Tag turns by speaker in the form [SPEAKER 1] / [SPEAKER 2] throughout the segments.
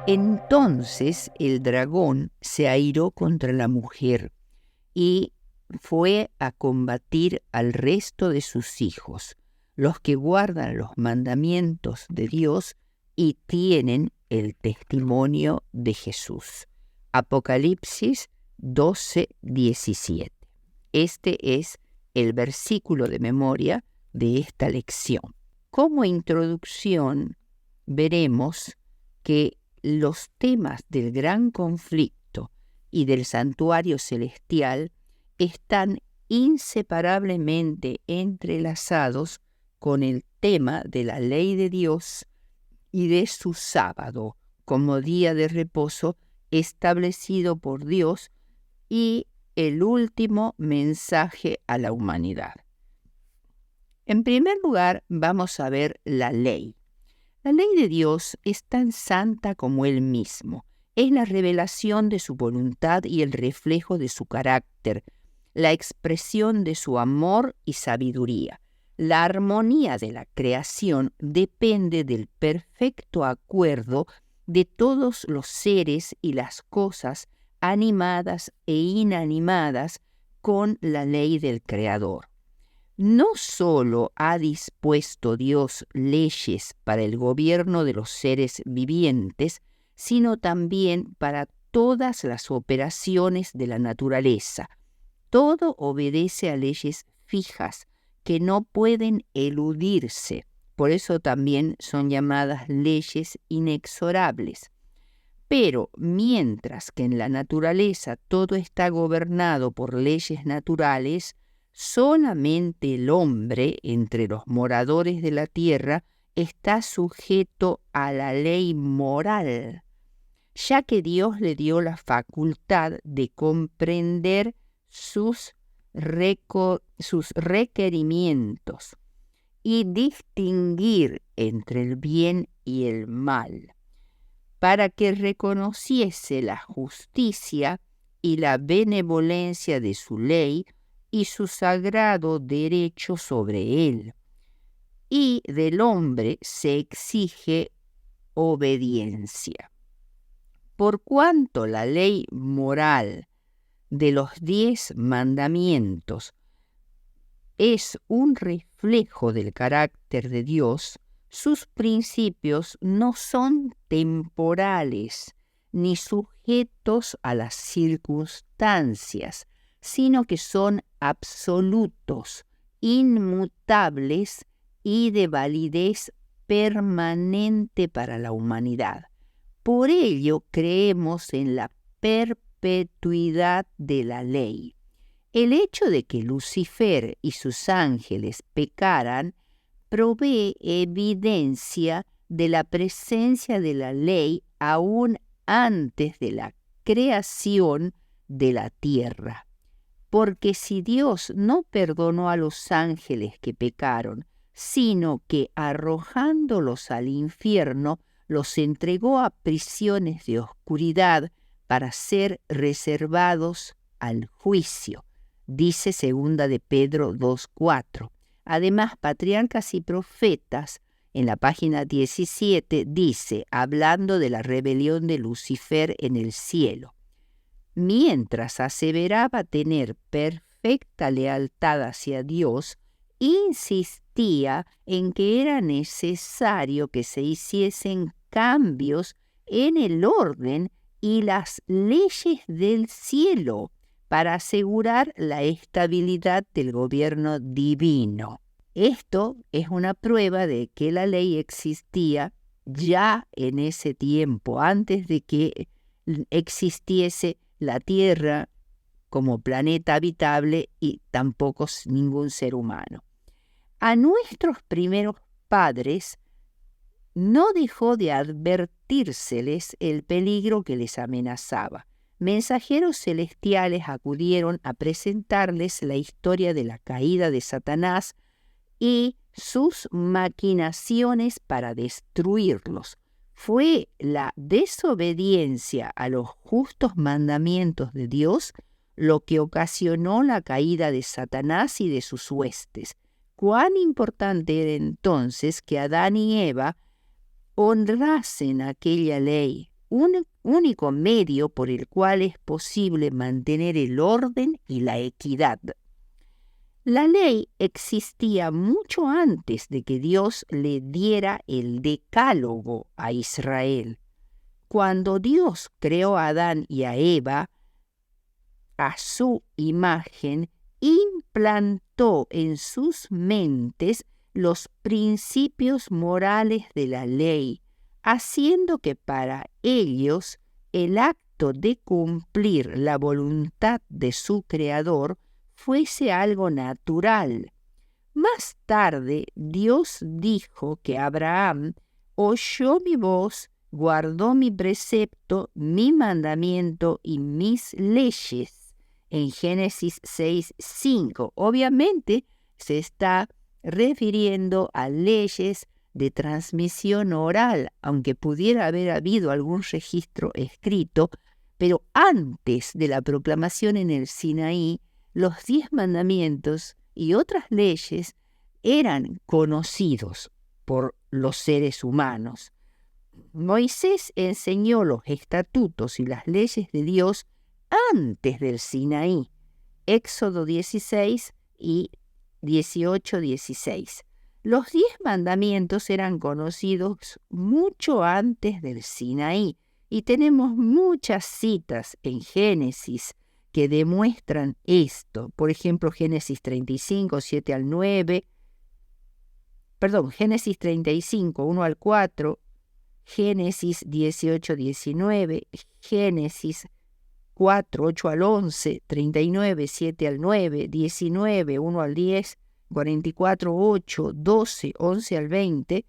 [SPEAKER 1] Entonces el dragón se airó contra la mujer y fue a combatir al resto de sus hijos, los que guardan los mandamientos de Dios y tienen el testimonio de Jesús. Apocalipsis 12:17. Este es el versículo de memoria de esta lección. Como introducción, veremos que los temas del gran conflicto y del santuario celestial están inseparablemente entrelazados con el tema de la ley de Dios y de su sábado como día de reposo establecido por Dios y el último mensaje a la humanidad. En primer lugar, vamos a ver la ley. La ley de Dios es tan santa como Él mismo. Es la revelación de su voluntad y el reflejo de su carácter, la expresión de su amor y sabiduría. La armonía de la creación depende del perfecto acuerdo de todos los seres y las cosas animadas e inanimadas con la ley del Creador. No solo ha dispuesto Dios leyes para el gobierno de los seres vivientes, sino también para todas las operaciones de la naturaleza. Todo obedece a leyes fijas que no pueden eludirse. Por eso también son llamadas leyes inexorables. Pero mientras que en la naturaleza todo está gobernado por leyes naturales, solamente el hombre, entre los moradores de la tierra, está sujeto a la ley moral, ya que Dios le dio la facultad de comprender sus requerimientos y distinguir entre el bien y el mal, para que reconociese la justicia y la benevolencia de su ley y su sagrado derecho sobre él. Y del hombre se exige obediencia. Por cuanto la ley moral de los 10 mandamientos es un reflejo del carácter de Dios, sus principios no son temporales ni sujetos a las circunstancias, sino que son absolutos, inmutables y de validez permanente para la humanidad. Por ello creemos en la perpetuidad de la ley. El hecho de que Lucifer y sus ángeles pecaran provee evidencia de la presencia de la ley aún antes de la creación de la tierra. Porque si Dios no perdonó a los ángeles que pecaron, sino que arrojándolos al infierno, los entregó a prisiones de oscuridad para ser reservados al juicio, dice 2 de Pedro 2:4. Además, Patriarcas y Profetas, en la página 17, dice, hablando de la rebelión de Lucifer en el cielo: mientras aseveraba tener perfecta lealtad hacia Dios, insistía en que era necesario que se hiciesen cambios en el orden y las leyes del cielo para asegurar la estabilidad del gobierno divino. Esto es una prueba de que la ley existía ya en ese tiempo, antes de que existiese la Tierra como planeta habitable y tampoco ningún ser humano. A nuestros primeros padres no dejó de advertírseles el peligro que les amenazaba. Mensajeros celestiales acudieron a presentarles la historia de la caída de Satanás y sus maquinaciones para destruirlos. Fue la desobediencia a los justos mandamientos de Dios lo que ocasionó la caída de Satanás y de sus huestes. Cuán importante era entonces que Adán y Eva honrasen aquella ley, único medio por el cual es posible mantener el orden y la equidad. La ley existía mucho antes de que Dios le diera el decálogo a Israel. Cuando Dios creó a Adán y a Eva, a su imagen, implantó en sus mentes los principios morales de la ley, haciendo que para ellos el acto de cumplir la voluntad de su Creador fuese algo natural. Más tarde, Dios dijo que Abraham oyó mi voz, guardó mi precepto, mi mandamiento y mis leyes. En Génesis 6:5. Obviamente se está refiriendo a leyes de transmisión oral, aunque pudiera haber habido algún registro escrito, pero antes de la proclamación en el Sinaí, los 10 mandamientos y otras leyes eran conocidos por los seres humanos. Moisés enseñó los estatutos y las leyes de Dios antes del Sinaí. Éxodo 16 y 18:16. Los 10 mandamientos eran conocidos mucho antes del Sinaí y tenemos muchas citas en Génesis que demuestran esto. Por ejemplo, Génesis 35, 7 al 9, Génesis 35, 1 al 4, Génesis 18, 19, Génesis 4, 8 al 11, 39, 7 al 9, 19, 1 al 10, 44, 8, 12, 11 al 20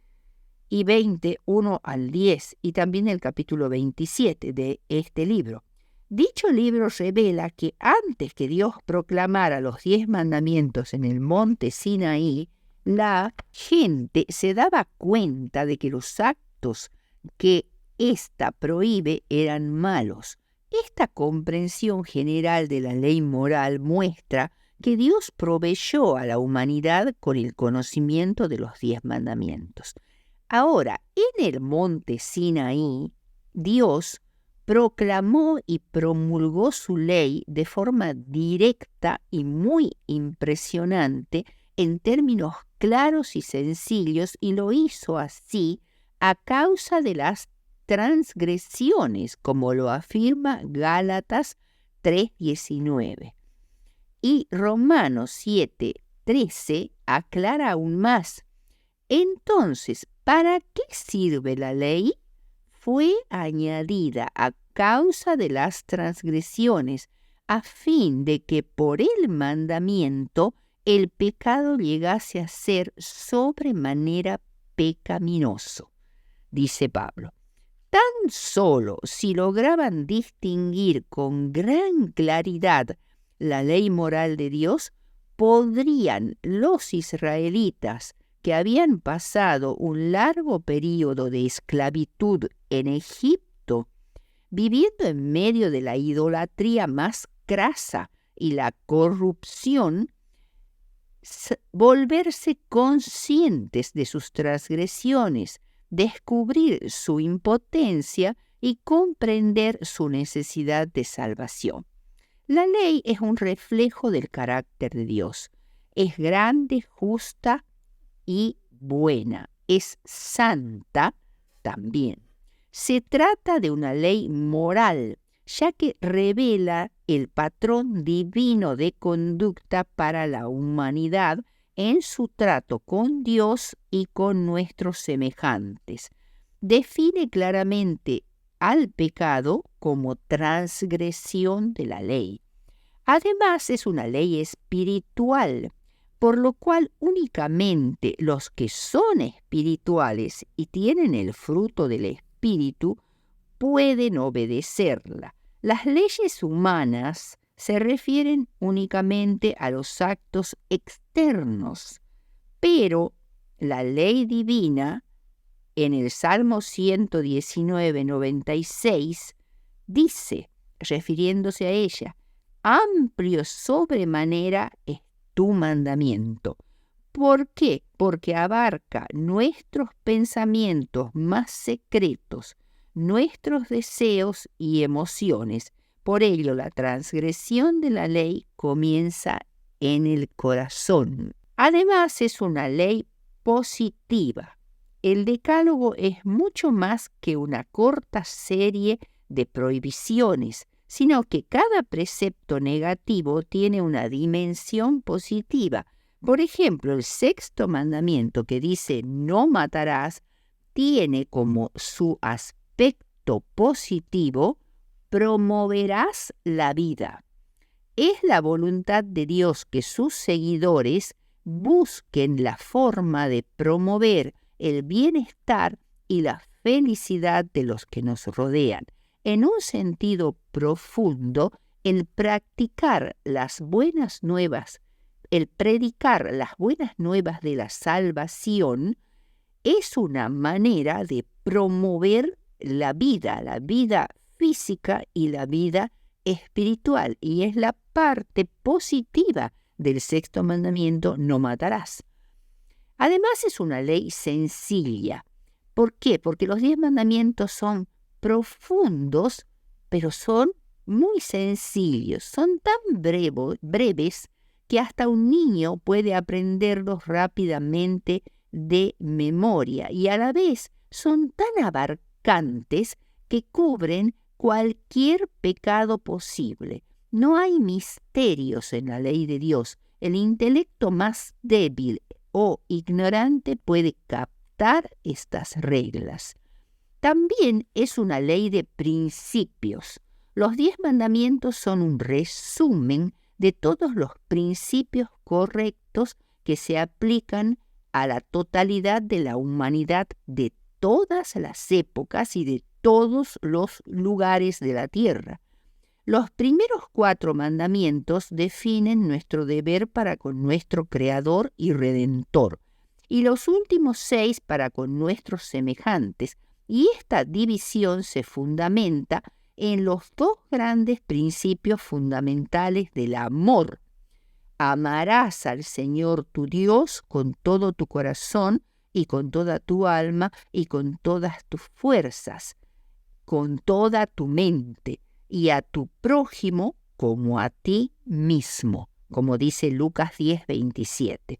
[SPEAKER 1] y 20, 1 al 10, y también el capítulo 27 de este libro. Dicho libro revela que antes que Dios proclamara los 10 mandamientos en el monte Sinaí, la gente se daba cuenta de que los actos que ésta prohíbe eran malos. Esta comprensión general de la ley moral muestra que Dios proveyó a la humanidad con el conocimiento de los 10 mandamientos. Ahora, en el monte Sinaí, Dios proclamó y promulgó su ley de forma directa y muy impresionante en términos claros y sencillos, y lo hizo así a causa de las transgresiones, como lo afirma Gálatas 3:19. Y Romanos 7:13 aclara aún más. Entonces, ¿para qué sirve la ley? Fue añadida a causa de las transgresiones, a fin de que por el mandamiento el pecado llegase a ser sobremanera pecaminoso, dice Pablo. Tan solo si lograban distinguir con gran claridad la ley moral de Dios, podrían los israelitas, que habían pasado un largo período de esclavitud en Egipto, viviendo en medio de la idolatría más crasa y la corrupción, volverse conscientes de sus transgresiones, descubrir su impotencia y comprender su necesidad de salvación. La ley es un reflejo del carácter de Dios. Es grande, justa y buena. Es santa también. Se trata de una ley moral, ya que revela el patrón divino de conducta para la humanidad en su trato con Dios y con nuestros semejantes. Define claramente al pecado como transgresión de la ley. Además, es una ley espiritual, por lo cual únicamente los que son espirituales y tienen el fruto del Espíritu pueden obedecerla. Las leyes humanas se refieren únicamente a los actos externos, pero la ley divina, en el Salmo 119:96, dice, refiriéndose a ella, amplio sobremanera es tu mandamiento. ¿Por qué? Porque abarca nuestros pensamientos más secretos, nuestros deseos y emociones. Por ello, la transgresión de la ley comienza en el corazón. Además, es una ley positiva. El decálogo es mucho más que una corta serie de prohibiciones, sino que cada precepto negativo tiene una dimensión positiva. Por ejemplo, el sexto mandamiento que dice no matarás tiene como su aspecto positivo promoverás la vida. Es la voluntad de Dios que sus seguidores busquen la forma de promover el bienestar y la felicidad de los que nos rodean. En un sentido profundo, el practicar las buenas nuevas, el predicar las buenas nuevas de la salvación, es una manera de promover la vida física y la vida espiritual, y es la parte positiva del sexto mandamiento, no matarás. Además, es una ley sencilla. ¿Por qué? Porque los 10 mandamientos son profundos, pero son muy sencillos, son tan breves que hasta un niño puede aprenderlos rápidamente de memoria, y a la vez son tan abarcantes que cubren cualquier pecado posible. No hay misterios en la ley de Dios. El intelecto más débil o ignorante puede captar estas reglas. También es una ley de principios. Los 10 mandamientos son un resumen de todos los principios correctos que se aplican a la totalidad de la humanidad de todas las épocas y de todos los lugares de la tierra. Los primeros 4 mandamientos definen nuestro deber para con nuestro Creador y Redentor, y los últimos 6 para con nuestros semejantes, y esta división se fundamenta en los 2 grandes principios fundamentales del amor. Amarás al Señor tu Dios con todo tu corazón y con toda tu alma y con todas tus fuerzas, con toda tu mente, y a tu prójimo como a ti mismo, como dice Lucas 10:27.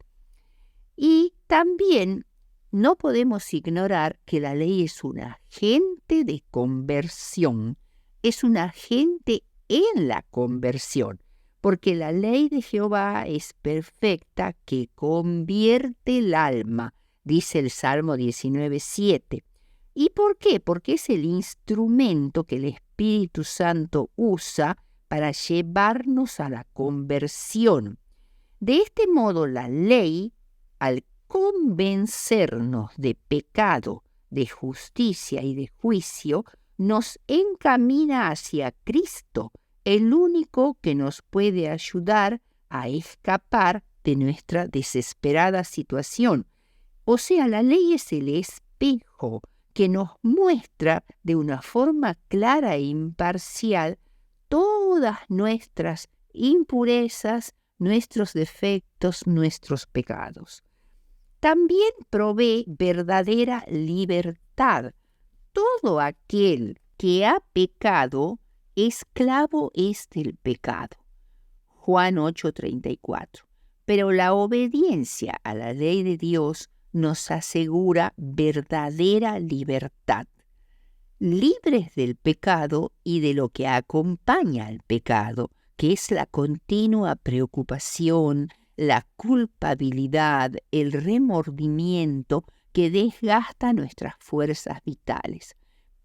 [SPEAKER 1] Y también no podemos ignorar que la ley es un agente de conversión, es un agente en la conversión, porque la ley de Jehová es perfecta que convierte el alma, dice el Salmo 19:7. ¿Y por qué? Porque es el instrumento que el Espíritu Santo usa para llevarnos a la conversión. De este modo, la ley, al convencernos de pecado, de justicia y de juicio, nos encamina hacia Cristo, el único que nos puede ayudar a escapar de nuestra desesperada situación. O sea, la ley es el espejo que nos muestra de una forma clara e imparcial todas nuestras impurezas, nuestros defectos, nuestros pecados. También provee verdadera libertad. Todo aquel que ha pecado, esclavo es del pecado. Juan 8:34. Pero la obediencia a la ley de Dios nos asegura verdadera libertad, libres del pecado y de lo que acompaña al pecado, que es la continua preocupación, la culpabilidad, el remordimiento que desgasta nuestras fuerzas vitales.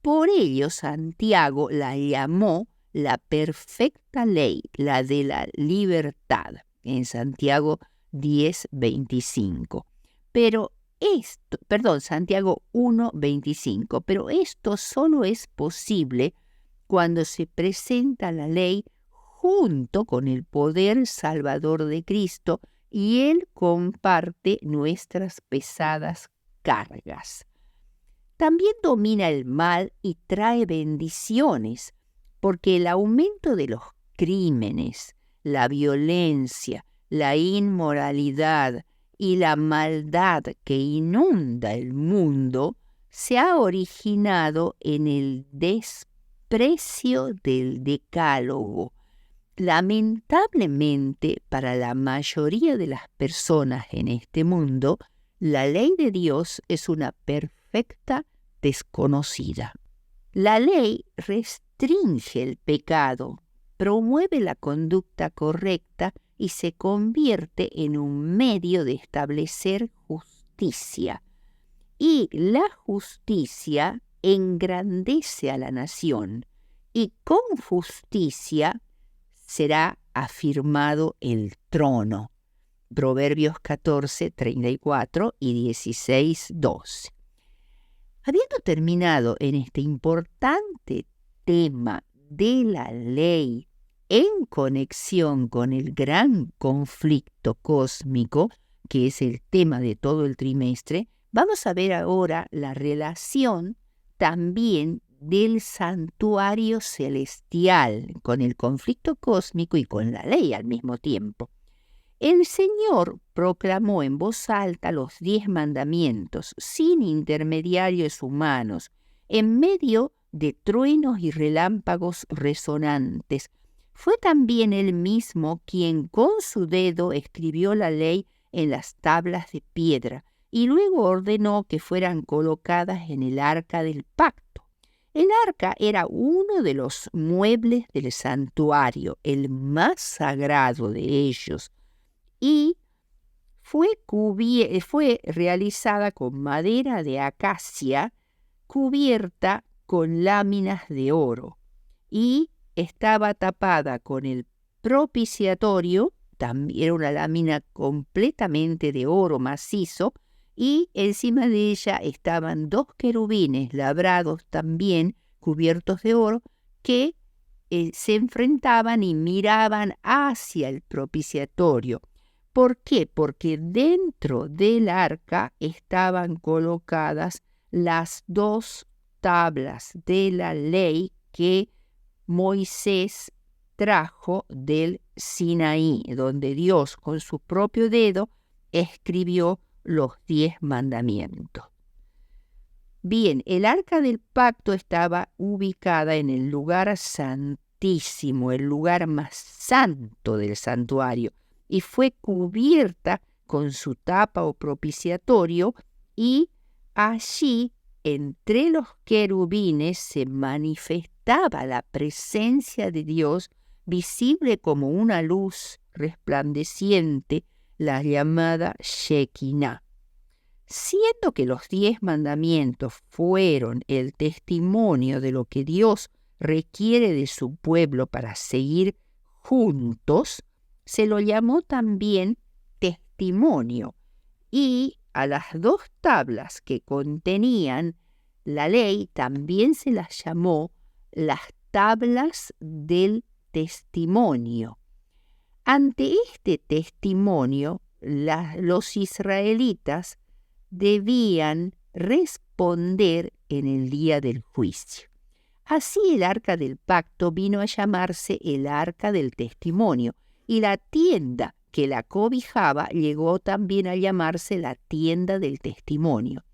[SPEAKER 1] Por ello, Santiago la llamó la perfecta ley, la de la libertad, en Santiago 10:25. Santiago 1:25, pero esto solo es posible cuando se presenta la ley junto con el poder salvador de Cristo y Él comparte nuestras pesadas cargas. También domina el mal y trae bendiciones, porque el aumento de los crímenes, la violencia, la inmoralidad y la maldad que inunda el mundo se ha originado en el desprecio del decálogo. Lamentablemente, para la mayoría de las personas en este mundo, la ley de Dios es una perfecta desconocida. La ley restringe el pecado, promueve la conducta correcta y se convierte en un medio de establecer justicia. Y la justicia engrandece a la nación, y con justicia será afirmado el trono. Proverbios 14, 34 y 16, 12. Habiendo terminado en este importante tema de la ley en conexión con el gran conflicto cósmico, que es el tema de todo el trimestre, vamos a ver ahora la relación también del santuario celestial con el conflicto cósmico y con la ley al mismo tiempo. El Señor proclamó en voz alta los 10 mandamientos, sin intermediarios humanos, en medio de truenos y relámpagos resonantes. Fue también Él mismo quien con su dedo escribió la ley en las tablas de piedra y luego ordenó que fueran colocadas en el arca del pacto. El arca era uno de los muebles del santuario, el más sagrado de ellos, y fue realizada con madera de acacia cubierta con láminas de oro y estaba tapada con el propiciatorio, también era una lámina completamente de oro macizo, y encima de ella estaban 2 querubines labrados también, cubiertos de oro, que se enfrentaban y miraban hacia el propiciatorio. ¿Por qué? Porque dentro del arca estaban colocadas las 2 tablas de la ley que Moisés trajo del Sinaí, donde Dios con su propio dedo escribió los 10 mandamientos. Bien, el arca del pacto estaba ubicada en el lugar santísimo, el lugar más santo del santuario, y fue cubierta con su tapa o propiciatorio, y allí entre los querubines se manifestaba la presencia de Dios, visible como una luz resplandeciente, la llamada Shekinah. Siendo que los 10 mandamientos fueron el testimonio de lo que Dios requiere de su pueblo para seguir juntos, se lo llamó también testimonio, y a las 2 tablas que contenían la ley también se las llamó las tablas del testimonio. Ante este testimonio, los israelitas debían responder en el día del juicio. Así el arca del pacto vino a llamarse el arca del testimonio, y la tienda que la cobijaba llegó también a llamarse la tienda del testimonio.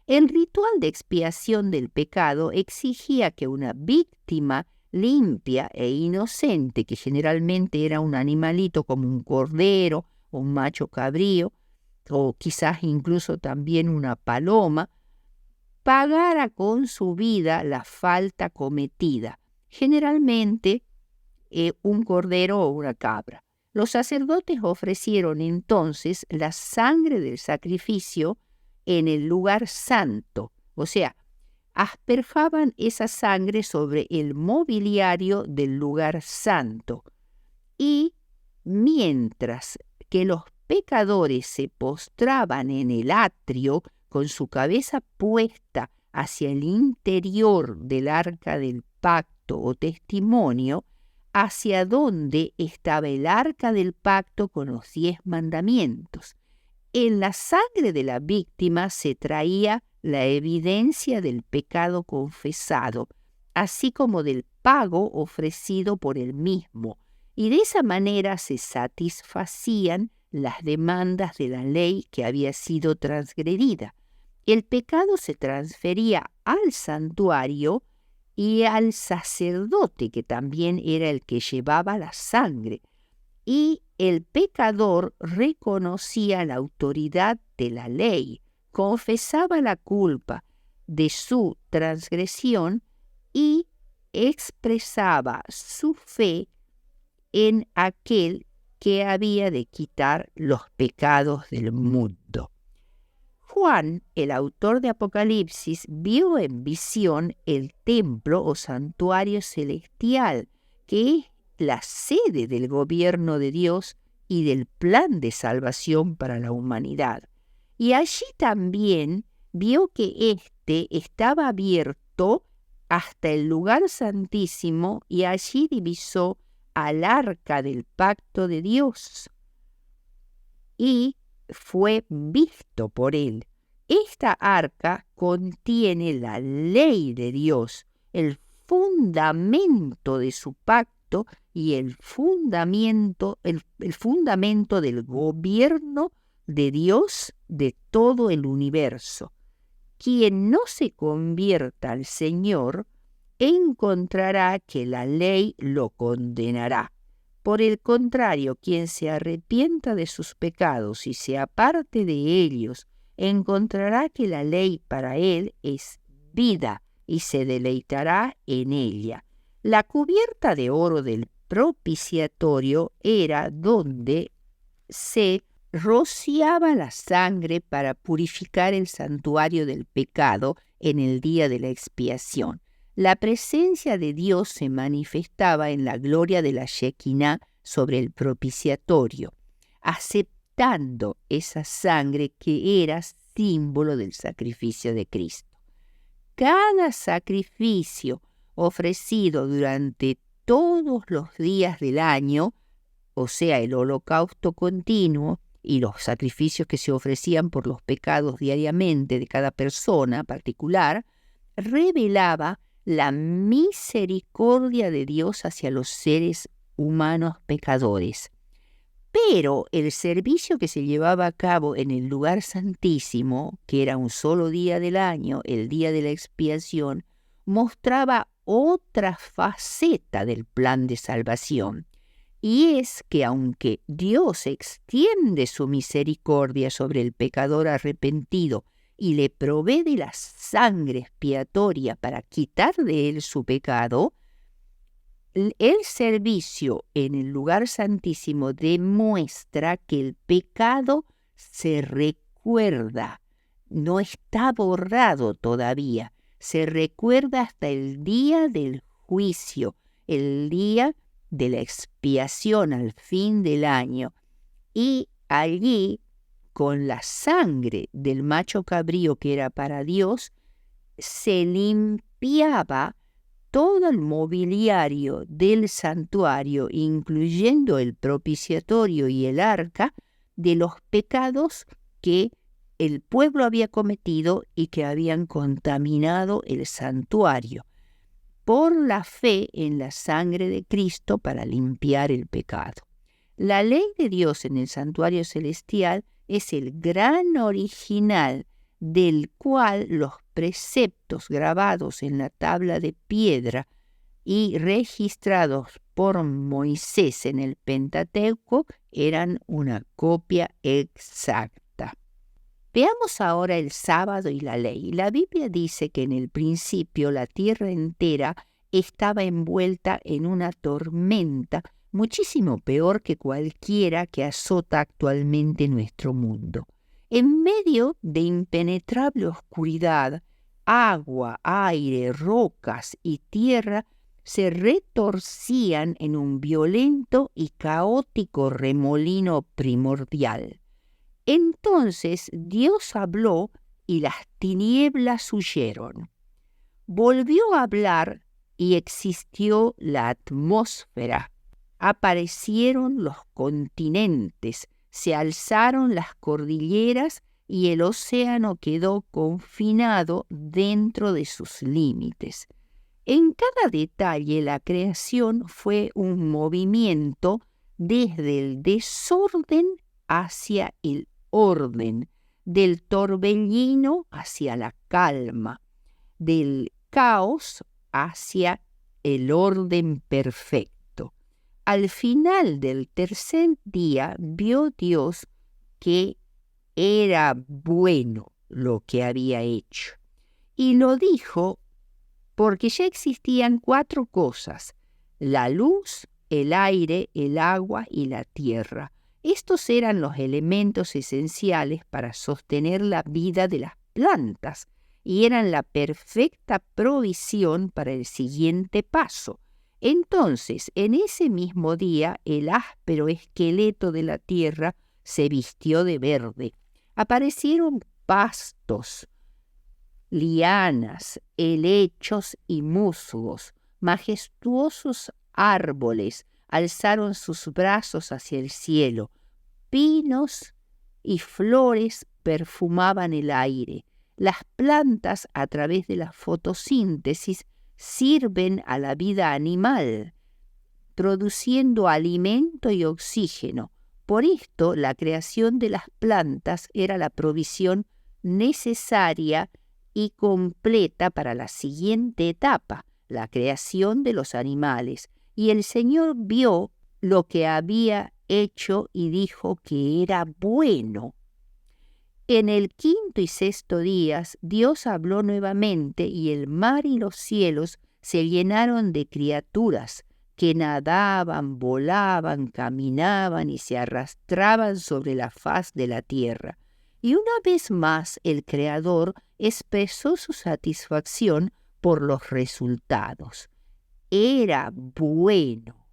[SPEAKER 1] El ritual de expiación del pecado exigía que una víctima limpia e inocente, que generalmente era un animalito como un cordero o un macho cabrío, o quizás incluso también una paloma, pagara con su vida la falta cometida, generalmente un cordero o una cabra. Los sacerdotes ofrecieron entonces la sangre del sacrificio en el lugar santo, o sea, asperjaban esa sangre sobre el mobiliario del lugar santo, y mientras que los pecadores se postraban en el atrio con su cabeza puesta hacia el interior del arca del pacto o testimonio, hacia donde estaba el arca del pacto con los 10 mandamientos. En la sangre de la víctima se traía la evidencia del pecado confesado, así como del pago ofrecido por el mismo, y de esa manera se satisfacían las demandas de la ley que había sido transgredida. El pecado se transfería al santuario y al sacerdote, que también era el que llevaba la sangre. Y el pecador reconocía la autoridad de la ley, confesaba la culpa de su transgresión y expresaba su fe en aquel que había de quitar los pecados del mundo. Juan, el autor de Apocalipsis, vio en visión el templo o santuario celestial, que es la sede del gobierno de Dios y del plan de salvación para la humanidad. Y allí también vio que éste estaba abierto hasta el lugar santísimo y allí divisó al arca del pacto de Dios y fue visto por él. Esta arca contiene la ley de Dios, el fundamento de su pacto y el fundamento del gobierno de Dios de todo el universo. Quien no se convierta al Señor encontrará que la ley lo condenará. Por el contrario, quien se arrepienta de sus pecados y se aparte de ellos, encontrará que la ley para él es vida y se deleitará en ella. La cubierta de oro del propiciatorio era donde se rociaba la sangre para purificar el santuario del pecado en el día de la expiación. La presencia de Dios se manifestaba en la gloria de la Shekinah sobre el propiciatorio, aceptando esa sangre que era símbolo del sacrificio de Cristo. Cada sacrificio ofrecido durante todos los días del año, o sea, el holocausto continuo y los sacrificios que se ofrecían por los pecados diariamente de cada persona particular, revelaba la misericordia de Dios hacia los seres humanos pecadores. Pero el servicio que se llevaba a cabo en el lugar santísimo, que era un solo día del año, el día de la expiación, mostraba otra faceta del plan de salvación. Y es que aunque Dios extiende su misericordia sobre el pecador arrepentido y le provee de la sangre expiatoria para quitar de él su pecado, el servicio en el lugar santísimo demuestra que el pecado se recuerda, no está borrado todavía, se recuerda hasta el día del juicio, el día de la expiación al fin del año. Y allí, con la sangre del macho cabrío que era para Dios, se limpiaba todo el mobiliario del santuario, incluyendo el propiciatorio y el arca, de los pecados que el pueblo había cometido y que habían contaminado el santuario, por la fe en la sangre de Cristo para limpiar el pecado. La ley de Dios en el santuario celestial es el gran original del cual los preceptos grabados en la tabla de piedra y registrados por Moisés en el Pentateuco eran una copia exacta. Veamos ahora el sábado y la ley. La Biblia dice que en el principio la tierra entera estaba envuelta en una tormenta muchísimo peor que cualquiera que azota actualmente nuestro mundo. En medio de impenetrable oscuridad, agua, aire, rocas y tierra se retorcían en un violento y caótico remolino primordial. Entonces Dios habló y las tinieblas huyeron. Volvió a hablar y existió la atmósfera. Aparecieron los continentes, se alzaron las cordilleras y el océano quedó confinado dentro de sus límites. En cada detalle la creación fue un movimiento desde el desorden hacia el orden, del torbellino hacia la calma, del caos hacia el orden perfecto. Al final del tercer día vio Dios que era bueno lo que había hecho. Y lo dijo porque ya existían 4 cosas: la luz, el aire, el agua y la tierra. Estos eran los elementos esenciales para sostener la vida de las plantas y eran la perfecta provisión para el siguiente paso. Entonces, en ese mismo día, el áspero esqueleto de la tierra se vistió de verde. Aparecieron pastos, lianas, helechos y musgos. Majestuosos árboles alzaron sus brazos hacia el cielo. Pinos y flores perfumaban el aire. Las plantas, a través de la fotosíntesis, sirven a la vida animal, produciendo alimento y oxígeno. Por esto, la creación de las plantas era la provisión necesaria y completa para la siguiente etapa, la creación de los animales. Y el Señor vio lo que había hecho y dijo que era bueno. En el 5º y 6º días, Dios habló nuevamente y el mar y los cielos se llenaron de criaturas que nadaban, volaban, caminaban y se arrastraban sobre la faz de la tierra. Y una vez más el Creador expresó su satisfacción por los resultados. Era bueno.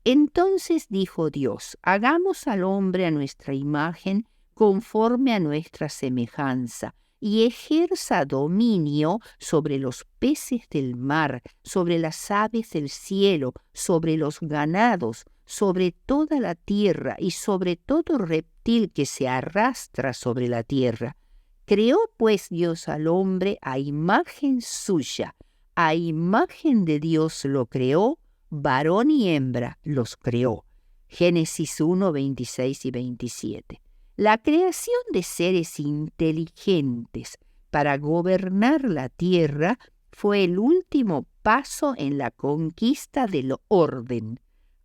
[SPEAKER 1] Entonces dijo Dios: hagamos al hombre a nuestra imagen, conforme a nuestra semejanza, y ejerza dominio sobre los peces del mar, sobre las aves del cielo, sobre los ganados, sobre toda la tierra y sobre todo reptil que se arrastra sobre la tierra. Creó pues Dios al hombre a imagen suya, a imagen de Dios lo creó, varón y hembra los creó. Génesis 1, 26 y 27. La creación de seres inteligentes para gobernar la tierra fue el último paso en la conquista del orden.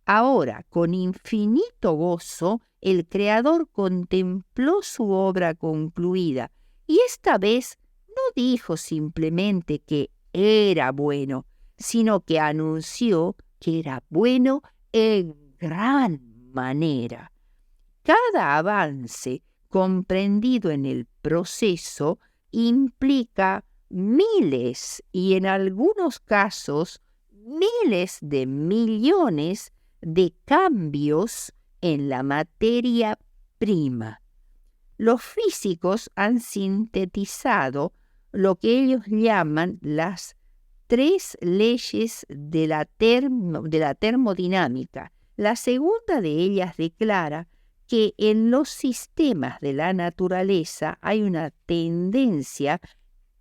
[SPEAKER 1] Ahora, con infinito gozo, el Creador contempló su obra concluida y esta vez no dijo simplemente que era bueno, sino que anunció que era bueno en gran manera. Cada avance comprendido en el proceso implica miles y en algunos casos miles de millones de cambios en la materia prima. Los físicos han sintetizado lo que ellos llaman las 3 leyes de la termodinámica. La segunda de ellas declara que en los sistemas de la naturaleza hay una tendencia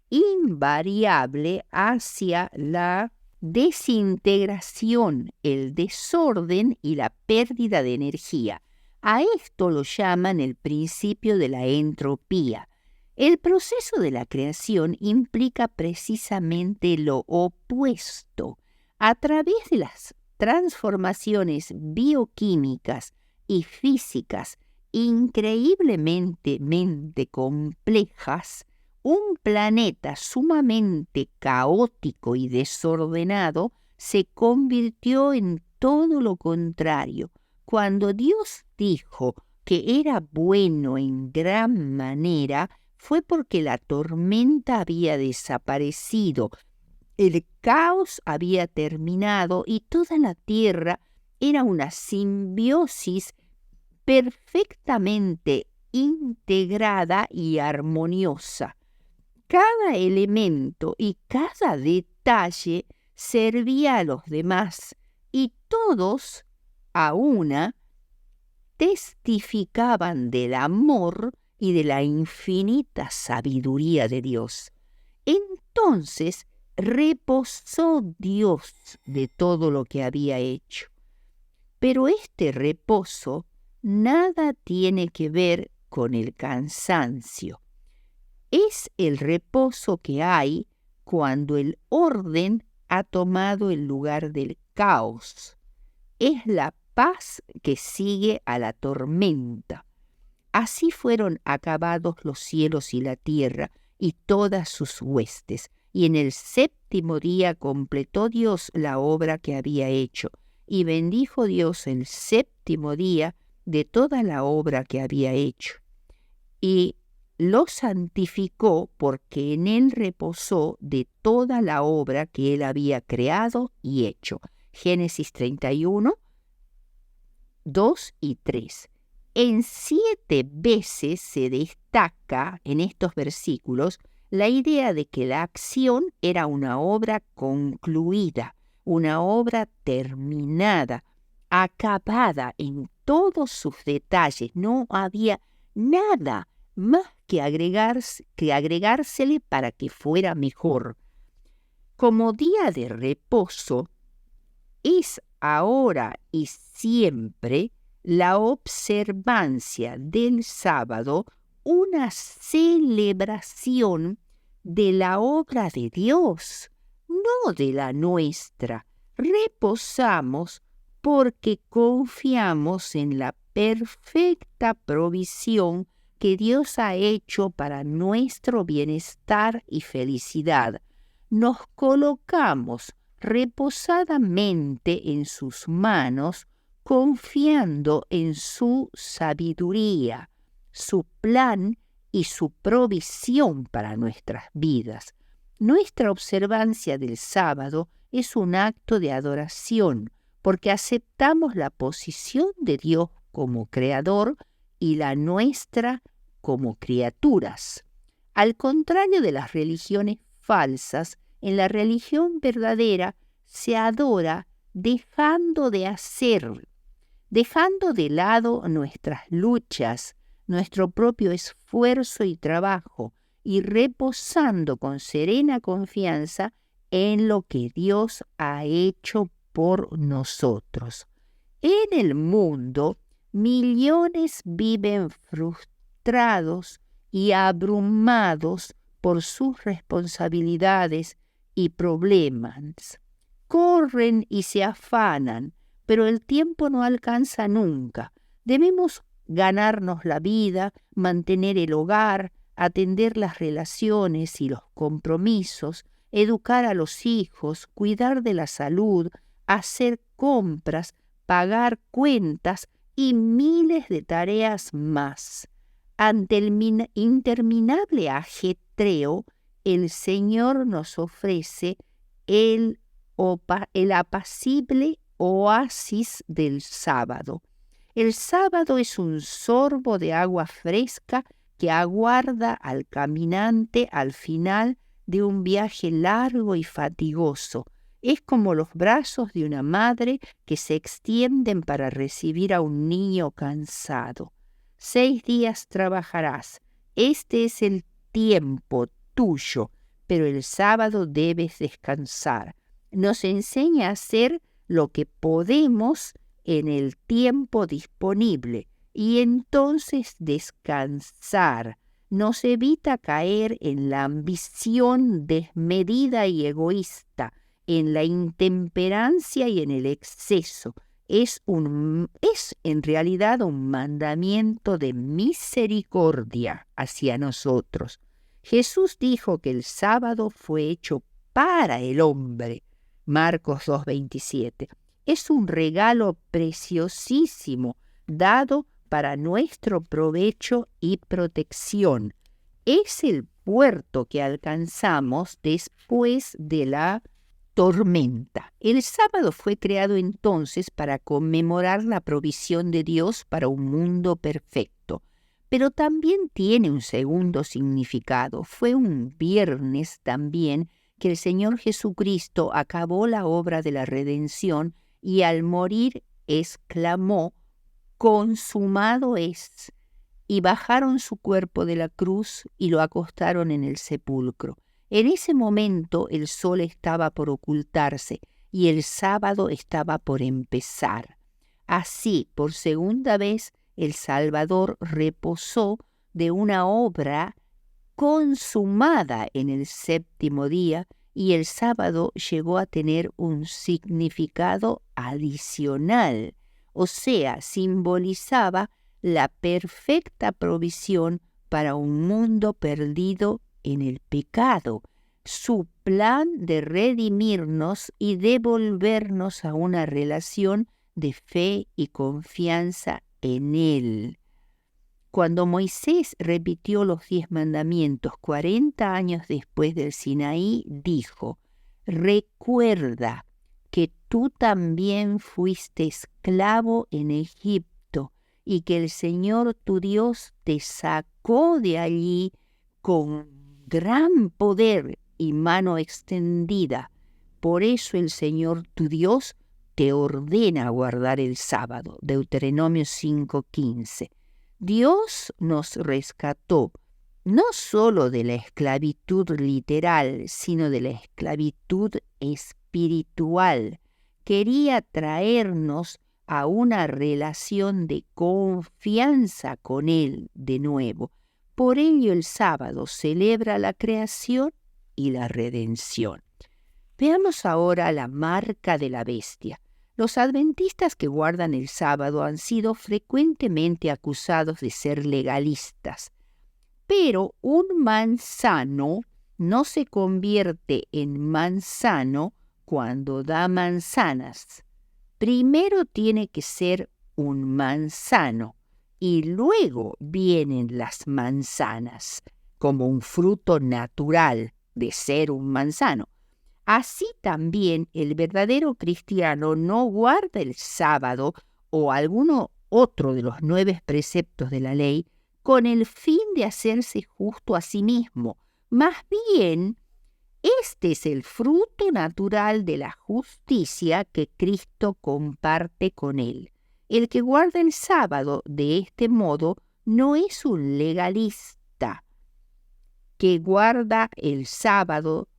[SPEAKER 1] invariable hacia la desintegración, el desorden y la pérdida de energía. A esto lo llaman el principio de la entropía. El proceso de la creación implica precisamente lo opuesto. A través de las transformaciones bioquímicas y físicas increíblemente complejas, un planeta sumamente caótico y desordenado se convirtió en todo lo contrario. Cuando Dios dijo que era bueno en gran manera, fue porque la tormenta había desaparecido, el caos había terminado y toda la tierra era una simbiosis perfectamente integrada y armoniosa. Cada elemento y cada detalle servía a los demás y todos, a una, testificaban del amor y de la infinita sabiduría de Dios. Entonces reposó Dios de todo lo que había hecho. Pero este reposo nada tiene que ver con el cansancio. Es el reposo que hay cuando el orden ha tomado el lugar del caos. Es la paz que sigue a la tormenta. Así fueron acabados los cielos y la tierra y todas sus huestes, y en el séptimo día completó Dios la obra que había hecho, y bendijo Dios el séptimo día de toda la obra que había hecho. Y lo santificó porque en él reposó de toda la obra que él había creado y hecho. Génesis 31, 2 y 3. En 7 veces se destaca en estos versículos la idea de que la acción era una obra concluida, una obra terminada, acabada en todos sus detalles. No había nada más que agregársele para que fuera mejor. Como día de reposo, es ahora y siempre la observancia del sábado una celebración de la obra de Dios, no de la nuestra. Reposamos porque confiamos en la perfecta provisión que Dios ha hecho para nuestro bienestar y felicidad. Nos colocamos reposadamente en sus manos, confiando en su sabiduría, su plan y su provisión para nuestras vidas. Nuestra observancia del sábado es un acto de adoración, porque aceptamos la posición de Dios como creador y la nuestra como criaturas. Al contrario de las religiones falsas, en la religión verdadera se adora dejando de hacer, dejando de lado nuestras luchas, nuestro propio esfuerzo y trabajo, y reposando con serena confianza en lo que Dios ha hecho por nosotros. En el mundo, millones viven frustrados y abrumados por sus responsabilidades y problemas. Corren y se afanan, pero el tiempo no alcanza nunca. Debemos ganarnos la vida, mantener el hogar, atender las relaciones y los compromisos, educar a los hijos, cuidar de la salud, hacer compras, pagar cuentas y miles de tareas más. Ante el interminable ajetreo, el Señor nos ofrece el apacible oasis del sábado. El sábado es un sorbo de agua fresca que aguarda al caminante al final de un viaje largo y fatigoso. Es como los brazos de una madre que se extienden para recibir a un niño cansado. 6 días trabajarás. Este es el tiempo tuyo, pero el sábado debes descansar. Nos enseña a hacer lo que podemos en el tiempo disponible y entonces descansar. Nos evita caer en la ambición desmedida y egoísta, en la intemperancia y en el exceso. Es en realidad un mandamiento de misericordia hacia nosotros. Jesús dijo que el sábado fue hecho para el hombre. Marcos 2:27. Es un regalo preciosísimo dado para nuestro provecho y protección. Es el puerto que alcanzamos después de la tormenta. El sábado fue creado entonces para conmemorar la provisión de Dios para un mundo perfecto, pero también tiene un segundo significado. Fue un viernes también que el Señor Jesucristo acabó la obra de la redención y al morir exclamó: «Consumado es», y bajaron su cuerpo de la cruz y lo acostaron en el sepulcro. En ese momento el sol estaba por ocultarse y el sábado estaba por empezar. Así, por segunda vez, el Salvador reposó de una obra consumada en el séptimo día y el sábado llegó a tener un significado adicional, o sea, simbolizaba la perfecta provisión para un mundo perdido en el pecado, su plan de redimirnos y devolvernos a una relación de fe y confianza en Él. Cuando Moisés repitió los 10 mandamientos 40 años después del Sinaí, dijo: recuerda que tú también fuiste esclavo en Egipto y que el Señor tu Dios te sacó de allí con gran poder y mano extendida. Por eso el Señor tu Dios te ordena guardar el sábado. Deuteronomio 5:15. Dios nos rescató no solo de la esclavitud literal, sino de la esclavitud espiritual. Quería traernos a una relación de confianza con Él de nuevo. Por ello el sábado celebra la creación y la redención. Veamos ahora la marca de la bestia. Los adventistas que guardan el sábado han sido frecuentemente acusados de ser legalistas, pero un manzano no se convierte en manzano cuando da manzanas. Primero tiene que ser un manzano y luego vienen las manzanas, como un fruto natural de ser un manzano. Así también el verdadero cristiano no guarda el sábado o alguno otro de los 9 preceptos de la ley con el fin de hacerse justo a sí mismo. Más bien, este es el fruto natural de la justicia que Cristo comparte con él. El que guarda el sábado de este modo no es un legalista que guarda el sábado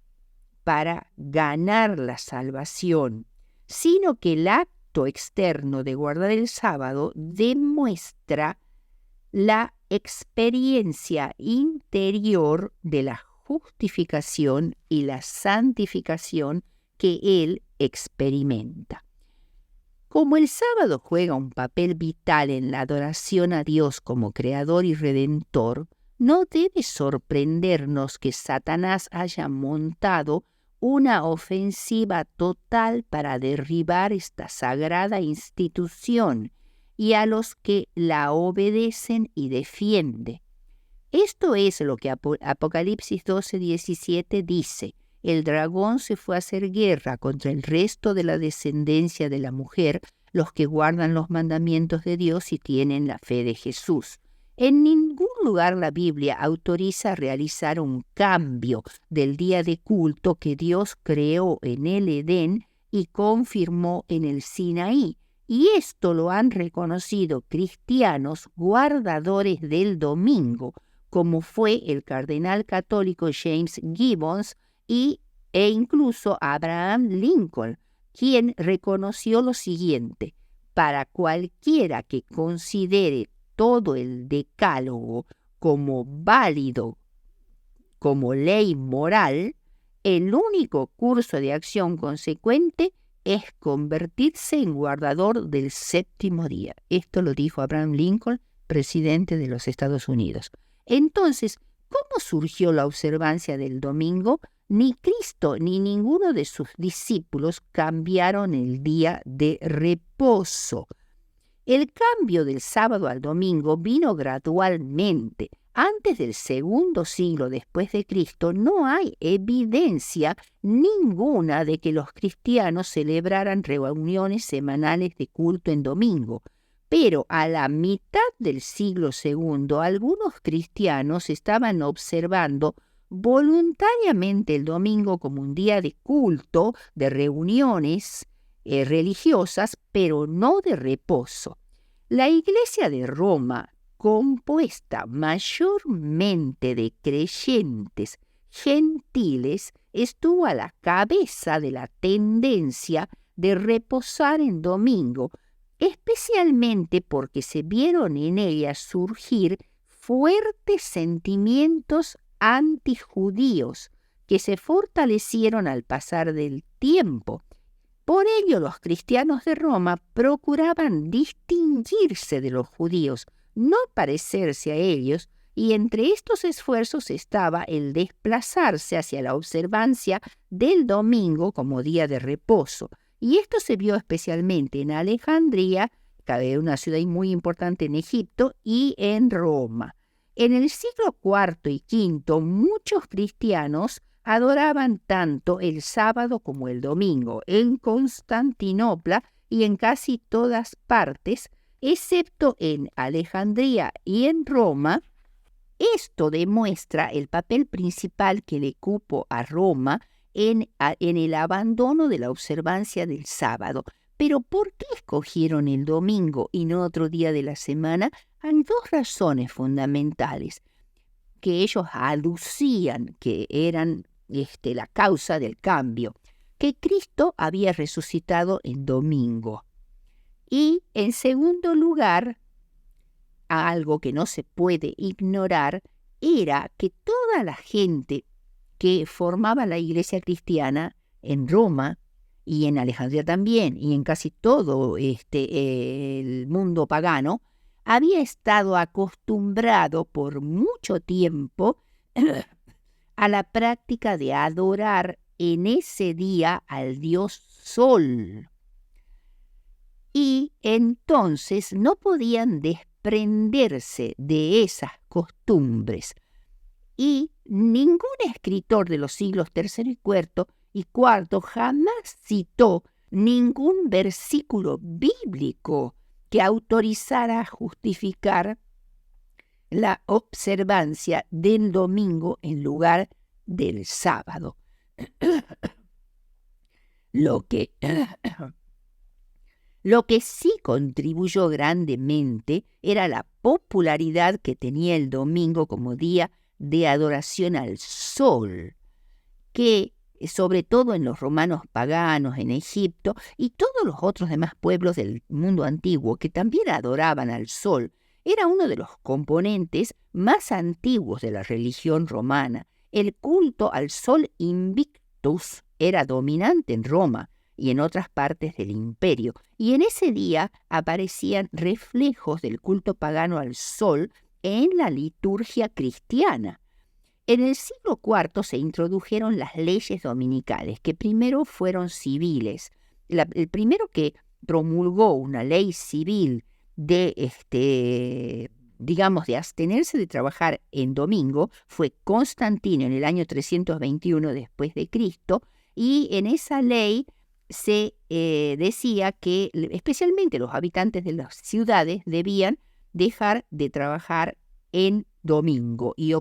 [SPEAKER 1] para ganar la salvación, sino que el acto externo de guardar el sábado demuestra la experiencia interior de la justificación y la santificación que él experimenta. Como el sábado juega un papel vital en la adoración a Dios como Creador y Redentor, no debe sorprendernos que Satanás haya montado una ofensiva total para derribar esta sagrada institución y a los que la obedecen y defiende. Esto es lo que Apocalipsis 12:17 dice: el dragón se fue a hacer guerra contra el resto de la descendencia de la mujer, los que guardan los mandamientos de Dios y tienen la fe de Jesús. En ningún lugar la Biblia autoriza realizar un cambio del día de culto que Dios creó en el Edén y confirmó en el Sinaí. Y esto lo han reconocido cristianos guardadores del domingo, como fue el cardenal católico James Gibbons e incluso Abraham Lincoln, quien reconoció lo siguiente: para cualquiera que considere todo el decálogo como válido como ley moral, el único curso de acción consecuente es convertirse en guardador del séptimo día. Esto lo dijo Abraham Lincoln, presidente de los Estados Unidos. Entonces, ¿cómo surgió la observancia del domingo? Ni Cristo ni ninguno de sus discípulos cambiaron el día de reposo. El cambio del sábado al domingo vino gradualmente. Antes del segundo siglo después de Cristo no hay evidencia ninguna de que los cristianos celebraran reuniones semanales de culto en domingo. Pero a la mitad del siglo segundo, algunos cristianos estaban observando voluntariamente el domingo como un día de culto, de reuniones religiosas, pero no de reposo. La Iglesia de Roma, compuesta mayormente de creyentes gentiles, estuvo a la cabeza de la tendencia de reposar en domingo, especialmente porque se vieron en ella surgir fuertes sentimientos antijudíos que se fortalecieron al pasar del tiempo. Por ello, los cristianos de Roma procuraban distinguirse de los judíos, no parecerse a ellos, y entre estos esfuerzos estaba el desplazarse hacia la observancia del domingo como día de reposo. Y esto se vio especialmente en Alejandría, una ciudad muy importante en Egipto, y en Roma. En el siglo IV y V, muchos cristianos adoraban tanto el sábado como el domingo en Constantinopla y en casi todas partes, excepto en Alejandría y en Roma. Esto demuestra el papel principal que le cupo a Roma en el abandono de la observancia del sábado. Pero ¿por qué escogieron el domingo y no otro día de la semana? Hay dos razones fundamentales que ellos aducían que eran la causa del cambio, que Cristo había resucitado en domingo. Y en segundo lugar, algo que no se puede ignorar, era que toda la gente que formaba la iglesia cristiana en Roma y en Alejandría también, y en casi todo el mundo pagano, había estado acostumbrado por mucho tiempo a la práctica de adorar en ese día al dios Sol. Y entonces no podían desprenderse de esas costumbres. Y ningún escritor de los siglos III y IV jamás citó ningún versículo bíblico que autorizara a justificar la observancia del domingo en lugar del sábado. Lo que sí contribuyó grandemente era la popularidad que tenía el domingo como día de adoración al sol, que sobre todo en los romanos paganos, en Egipto y todos los otros demás pueblos del mundo antiguo que también adoraban al sol, era uno de los componentes más antiguos de la religión romana. El culto al sol Invictus era dominante en Roma y en otras partes del imperio, y en ese día aparecían reflejos del culto pagano al sol en la liturgia cristiana. En el siglo IV se introdujeron las leyes dominicales, que primero fueron civiles. El primero que promulgó una ley civil de abstenerse de trabajar en domingo fue Constantino en el año 321 después de Cristo, y en esa ley se decía que especialmente los habitantes de las ciudades debían dejar de trabajar en domingo y,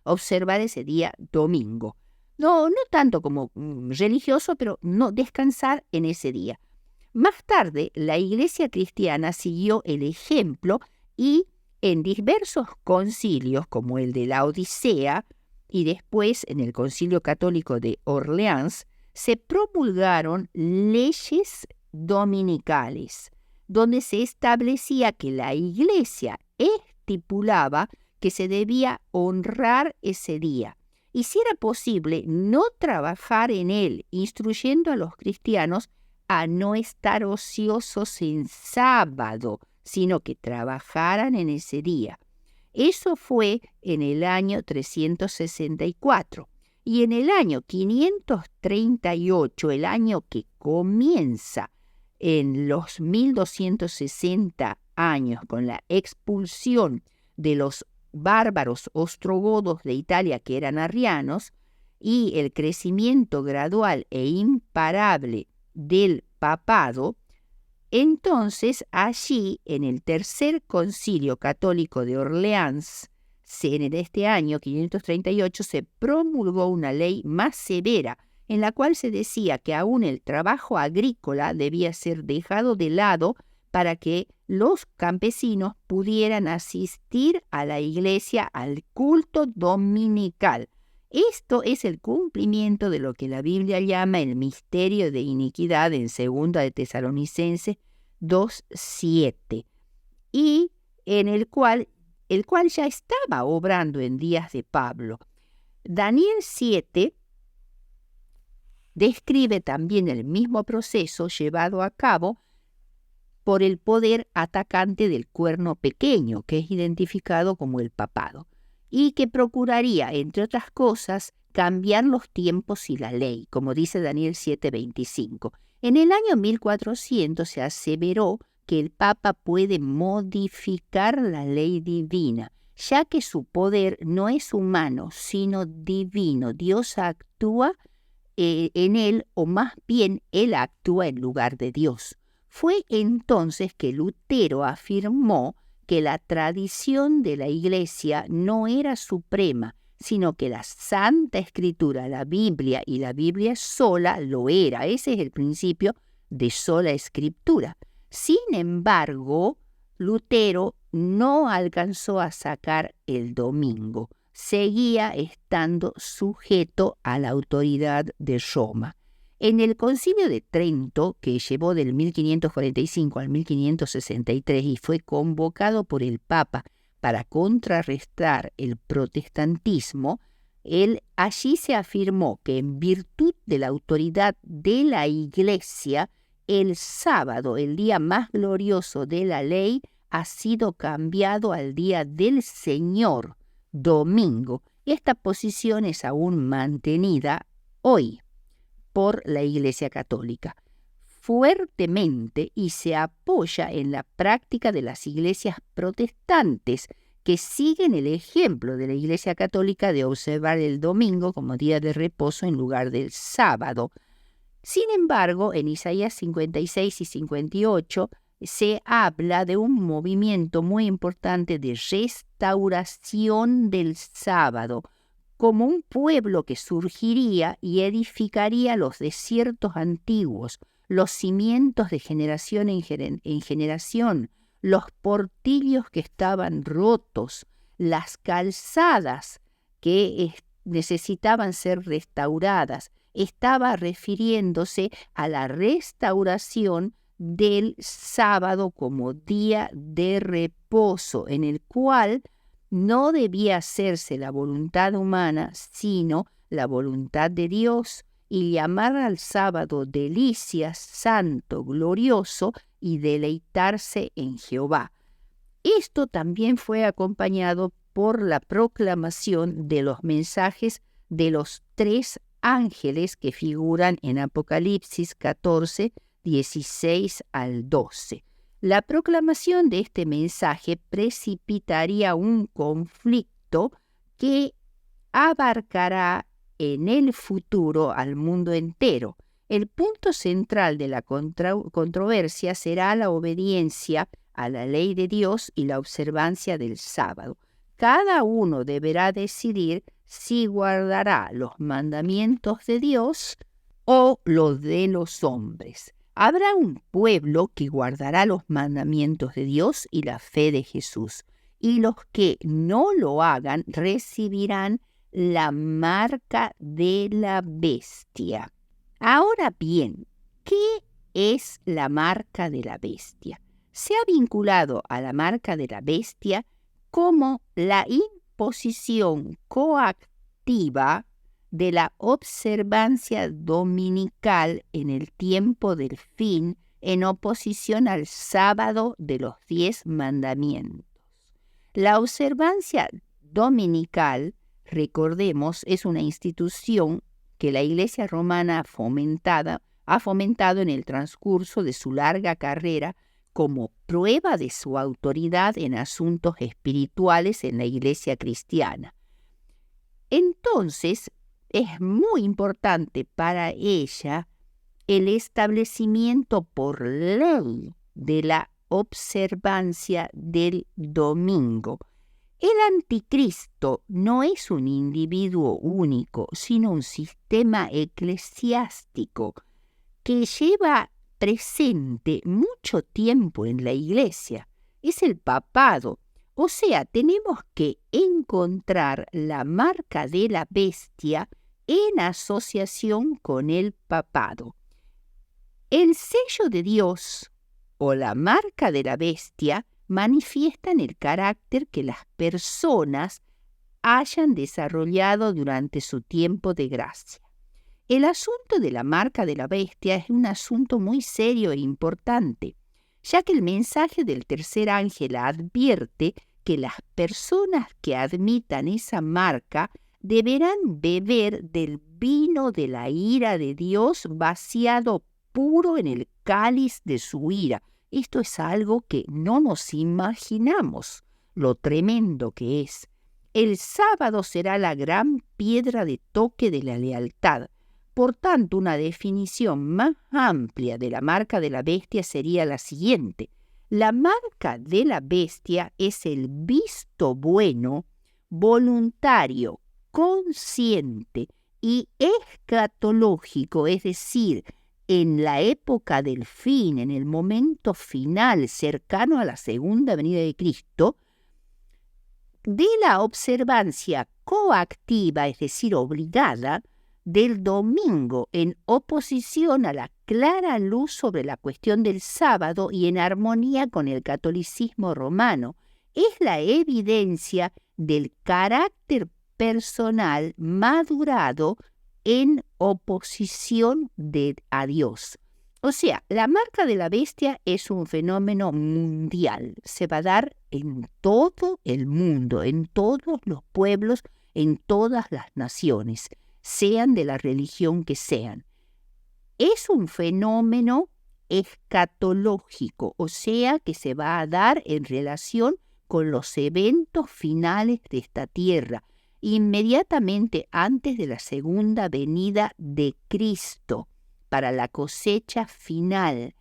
[SPEAKER 1] observar ese día domingo. No tanto como religioso, pero no descansar en ese día. Más tarde, la Iglesia cristiana siguió el ejemplo y en diversos concilios, como el de la Odisea y después en el Concilio Católico de Orleans, se promulgaron leyes dominicales, donde se establecía que la Iglesia estipulaba que se debía honrar ese día y, si era posible, no trabajar en él, instruyendo a los cristianos a no estar ociosos en sábado, sino que trabajaran en ese día. Eso fue en el año 364. Y en el año 538, el año que comienza en los 1260 años con la expulsión de los bárbaros ostrogodos de Italia, que eran arrianos, y el crecimiento gradual e imparable del papado, entonces allí, en el Tercer Concilio Católico de Orleans, en este año 538 se promulgó una ley más severa, en la cual se decía que aún el trabajo agrícola debía ser dejado de lado para que los campesinos pudieran asistir a la iglesia al culto dominical. Esto es el cumplimiento de lo que la Biblia llama el misterio de iniquidad en 2 de Tesalonicenses 2:7, y en el cual ya estaba obrando en días de Pablo. Daniel 7 describe también el mismo proceso llevado a cabo por el poder atacante del cuerno pequeño, que es identificado como el papado, y que procuraría, entre otras cosas, cambiar los tiempos y la ley, como dice Daniel 7:25. En el año 1400 se aseveró que el Papa puede modificar la ley divina, ya que su poder no es humano, sino divino. Dios actúa en él, o más bien él actúa en lugar de Dios. Fue entonces que Lutero afirmó que la tradición de la Iglesia no era suprema, sino que la Santa Escritura, la Biblia y la Biblia sola lo era. Ese es el principio de sola Escritura. Sin embargo, Lutero no alcanzó a sacar el domingo. Seguía estando sujeto a la autoridad de Roma. En el Concilio de Trento, que llevó del 1545 al 1563 y fue convocado por el Papa para contrarrestar el protestantismo, allí se afirmó que en virtud de la autoridad de la Iglesia, el sábado, el día más glorioso de la ley, ha sido cambiado al día del Señor, domingo. Esta posición es aún mantenida hoy por la Iglesia Católica fuertemente y se apoya en la práctica de las iglesias protestantes que siguen el ejemplo de la Iglesia Católica de observar el domingo como día de reposo en lugar del sábado. Sin embargo, en Isaías 56 y 58 se habla de un movimiento muy importante de restauración del sábado, como un pueblo que surgiría y edificaría los desiertos antiguos, los cimientos de generación en generación, los portillos que estaban rotos, las calzadas que necesitaban ser restauradas. Estaba refiriéndose a la restauración del sábado como día de reposo, en el cual no debía hacerse la voluntad humana, sino la voluntad de Dios, y llamar al sábado delicias, santo, glorioso, y deleitarse en Jehová. Esto también fue acompañado por la proclamación de los mensajes de los 3 ángeles que figuran en Apocalipsis 14, 16 al 12. La proclamación de este mensaje precipitaría un conflicto que abarcará en el futuro al mundo entero. El punto central de la controversia será la obediencia a la ley de Dios y la observancia del sábado. Cada uno deberá decidir si guardará los mandamientos de Dios o los de los hombres. Habrá un pueblo que guardará los mandamientos de Dios y la fe de Jesús, y los que no lo hagan recibirán la marca de la bestia. Ahora bien, ¿qué es la marca de la bestia? Se ha vinculado a la marca de la bestia como la imposición coactiva de la observancia dominical en el tiempo del fin, en oposición al sábado de los 10 mandamientos. La observancia dominical, recordemos, es una institución que la Iglesia romana ha fomentado en el transcurso de su larga carrera como prueba de su autoridad en asuntos espirituales en la Iglesia cristiana. Entonces, es muy importante para ella el establecimiento por ley de la observancia del domingo. El anticristo no es un individuo único, sino un sistema eclesiástico que lleva presente mucho tiempo en la Iglesia. Es el papado. O sea, tenemos que encontrar la marca de la bestia en asociación con el papado. El sello de Dios o la marca de la bestia manifiestan el carácter que las personas hayan desarrollado durante su tiempo de gracia. El asunto de la marca de la bestia es un asunto muy serio e importante, ya que el mensaje del tercer ángel advierte que las personas que admitan esa marca deberán beber del vino de la ira de Dios vaciado puro en el cáliz de su ira. Esto es algo que no nos imaginamos, lo tremendo que es. El sábado será la gran piedra de toque de la lealtad. Por tanto, una definición más amplia de la marca de la bestia sería la siguiente. La marca de la bestia es el visto bueno, voluntario, consciente y escatológico, es decir, en la época del fin, en el momento final cercano a la segunda venida de Cristo, de la observancia coactiva, es decir, obligada, del domingo en oposición a la clara luz sobre la cuestión del sábado y en armonía con el catolicismo romano. Es la evidencia del carácter personal madurado en oposición a Dios. O sea, la marca de la bestia es un fenómeno mundial. Se va a dar en todo el mundo, en todos los pueblos, en todas las naciones, sean de la religión que sean. Es un fenómeno escatológico, o sea, que se va a dar en relación con los eventos finales de esta tierra, inmediatamente antes de la segunda venida de Cristo, para la cosecha final.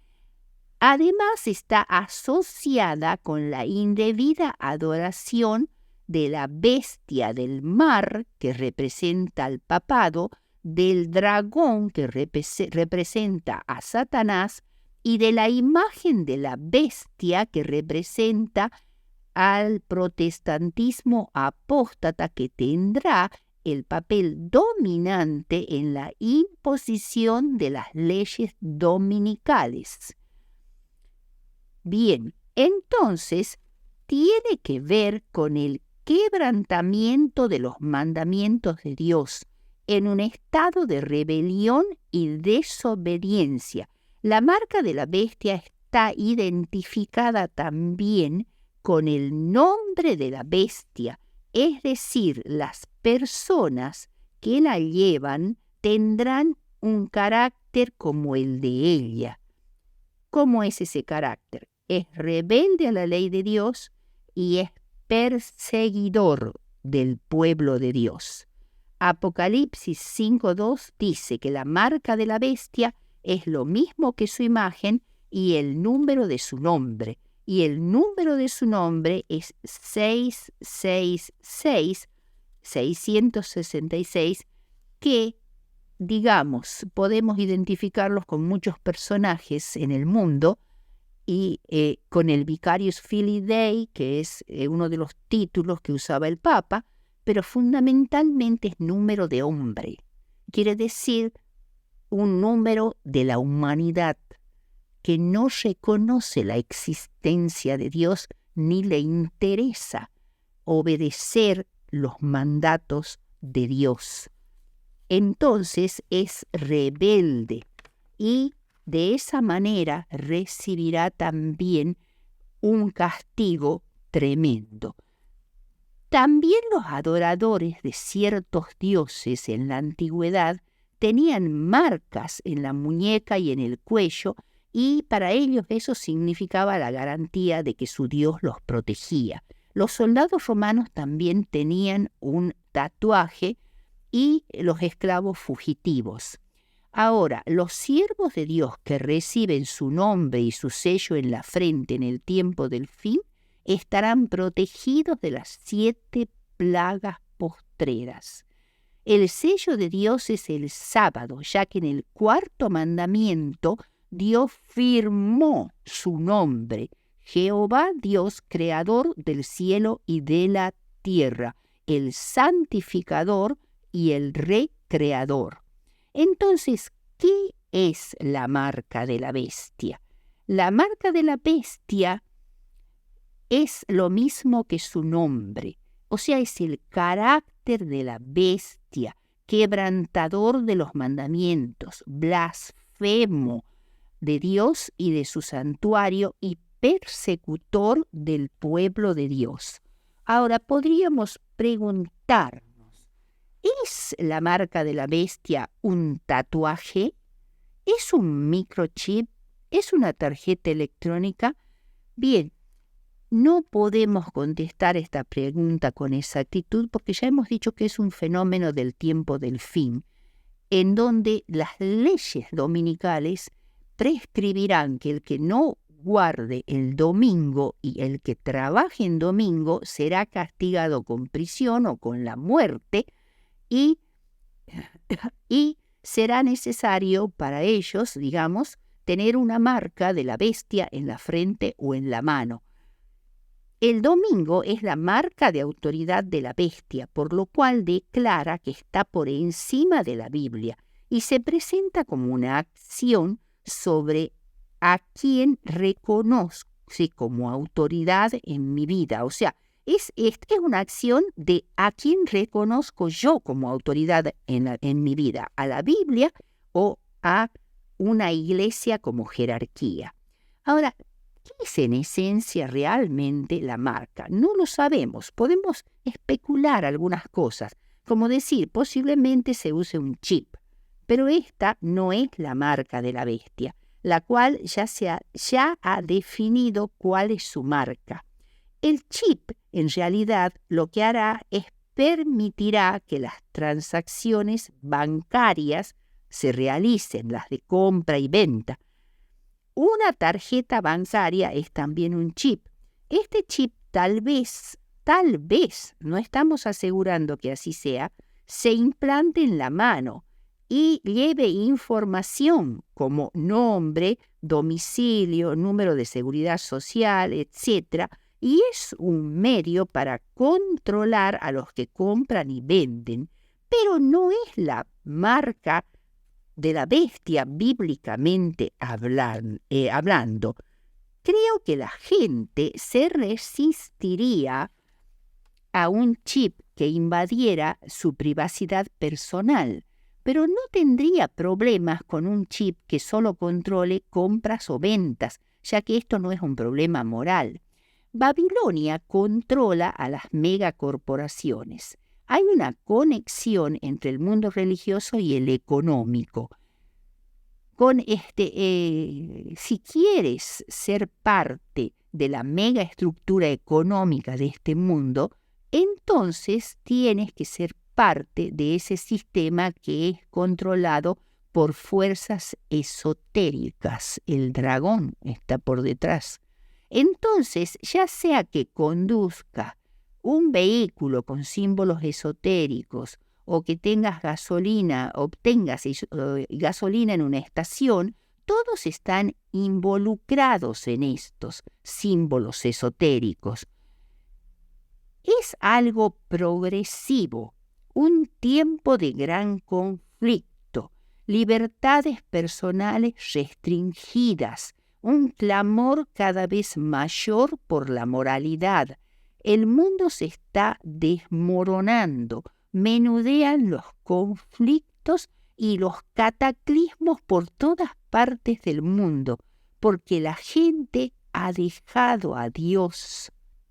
[SPEAKER 1] Además, está asociada con la indebida adoración de la bestia del mar, que representa al papado, del dragón, que representa a Satanás, y de la imagen de la bestia, que representa al protestantismo apóstata, que tendrá el papel dominante en la imposición de las leyes dominicales. Bien, entonces tiene que ver con el quebrantamiento de los mandamientos de Dios en un estado de rebelión y desobediencia. La marca de la bestia está identificada también con el nombre de la bestia, es decir, las personas que la llevan tendrán un carácter como el de ella. ¿Cómo es ese carácter? Es rebelde a la ley de Dios y es perseguidor del pueblo de Dios. Apocalipsis 5:2 dice que la marca de la bestia es lo mismo que su imagen y el número de su nombre. Y el número de su nombre es 666, 666, que, digamos, podemos identificarlos con muchos personajes en el mundo, y con el Vicarius Filii Dei, que es uno de los títulos que usaba el Papa, pero fundamentalmente es número de hombre. Quiere decir un número de la humanidad que no reconoce la existencia de Dios ni le interesa obedecer los mandatos de Dios. Entonces es rebelde y de esa manera recibirá también un castigo tremendo. También los adoradores de ciertos dioses en la antigüedad tenían marcas en la muñeca y en el cuello, y para ellos eso significaba la garantía de que su Dios los protegía. Los soldados romanos también tenían un tatuaje y los esclavos fugitivos. Ahora, los siervos de Dios que reciben su nombre y su sello en la frente en el tiempo del fin estarán protegidos de las 7 plagas postreras. El sello de Dios es el sábado, ya que en el 4º mandamiento Dios firmó su nombre, Jehová Dios, creador del cielo y de la tierra, el santificador y el recreador. Entonces, ¿qué es la marca de la bestia? La marca de la bestia es lo mismo que su nombre, o sea, es el carácter de la bestia, quebrantador de los mandamientos, blasfemo de Dios y de su santuario y persecutor del pueblo de Dios. Ahora podríamos preguntarnos, ¿es la marca de la bestia un tatuaje? ¿Es un microchip? ¿Es una tarjeta electrónica? Bien, no podemos contestar esta pregunta con exactitud porque ya hemos dicho que es un fenómeno del tiempo del fin, en donde las leyes dominicales prescribirán que el que no guarde el domingo y el que trabaje en domingo será castigado con prisión o con la muerte y será necesario para ellos, digamos, tener una marca de la bestia en la frente o en la mano. El domingo es la marca de autoridad de la bestia, por lo cual declara que está por encima de la Biblia y se presenta como una acción sobre a quien reconoce como autoridad en mi vida. O sea, es una acción de a quien reconozco yo como autoridad en mi vida, a la Biblia o a una iglesia como jerarquía. Ahora, ¿qué es en esencia realmente la marca? No lo sabemos. Podemos especular algunas cosas, como decir, posiblemente se use un chip, pero esta no es la marca de la bestia, la cual ya ha definido cuál es su marca. El chip, en realidad, lo que hará es permitirá que las transacciones bancarias se realicen, las de compra y venta. Una tarjeta bancaria es también un chip. Este chip tal vez, no estamos asegurando que así sea, se implante en la mano y lleve información como nombre, domicilio, número de seguridad social, etc. Y es un medio para controlar a los que compran y venden, pero no es la marca de la bestia bíblicamente hablando. Creo que la gente se resistiría a un chip que invadiera su privacidad personal, pero no tendría problemas con un chip que solo controle compras o ventas, ya que esto no es un problema moral. Babilonia controla a las megacorporaciones. Hay una conexión entre el mundo religioso y el económico. Si quieres ser parte de la mega estructura económica de este mundo, entonces tienes que ser parte de ese sistema que es controlado por fuerzas esotéricas. El dragón está por detrás. Entonces, ya sea que conduzca un vehículo con símbolos esotéricos o que obtengas gasolina en una estación, todos están involucrados en estos símbolos esotéricos. Es algo progresivo, un tiempo de gran conflicto, libertades personales restringidas, un clamor cada vez mayor por la moralidad. El mundo se está desmoronando, menudean los conflictos y los cataclismos por todas partes del mundo, porque la gente ha dejado a Dios.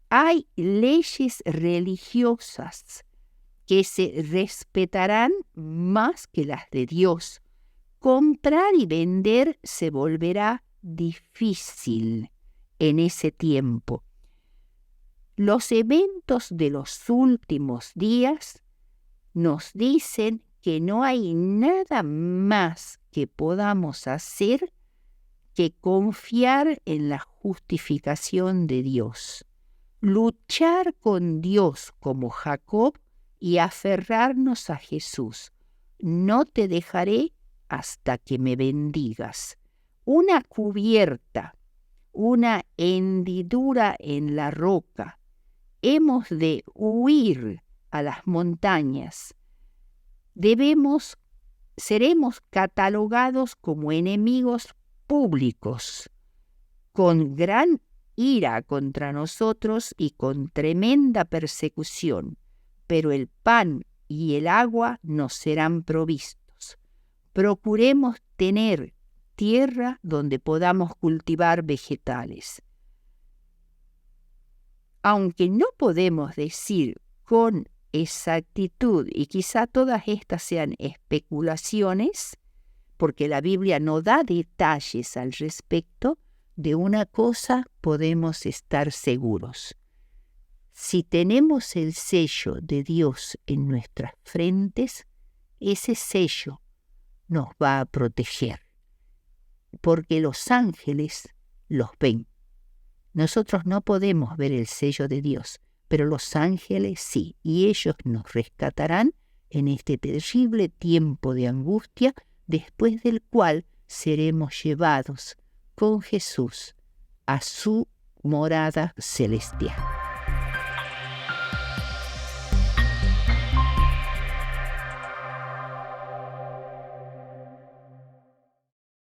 [SPEAKER 1] Hay leyes religiosas que se respetarán más que las de Dios. Comprar y vender se volverá difícil en ese tiempo. Los eventos de los últimos días nos dicen que no hay nada más que podamos hacer que confiar en la justificación de Dios, luchar con Dios como Jacob y aferrarnos a Jesús. No te dejaré hasta que me bendigas. Una cubierta, una hendidura en la roca. Hemos de huir a las montañas. Seremos catalogados como enemigos públicos. con gran ira contra nosotros y con tremenda persecución, pero el pan y el agua nos serán provistos. Procuremos tener tierra donde podamos cultivar vegetales. Aunque no podemos decir con exactitud, y quizá todas estas sean especulaciones, porque la Biblia no da detalles al respecto, de una cosa podemos estar seguros. Si tenemos el sello de Dios en nuestras frentes, ese sello nos va a proteger, porque los ángeles los ven. Nosotros no podemos ver el sello de Dios, pero los ángeles sí, y ellos nos rescatarán en este terrible tiempo de angustia, después del cual seremos llevados con Jesús a su morada celestial.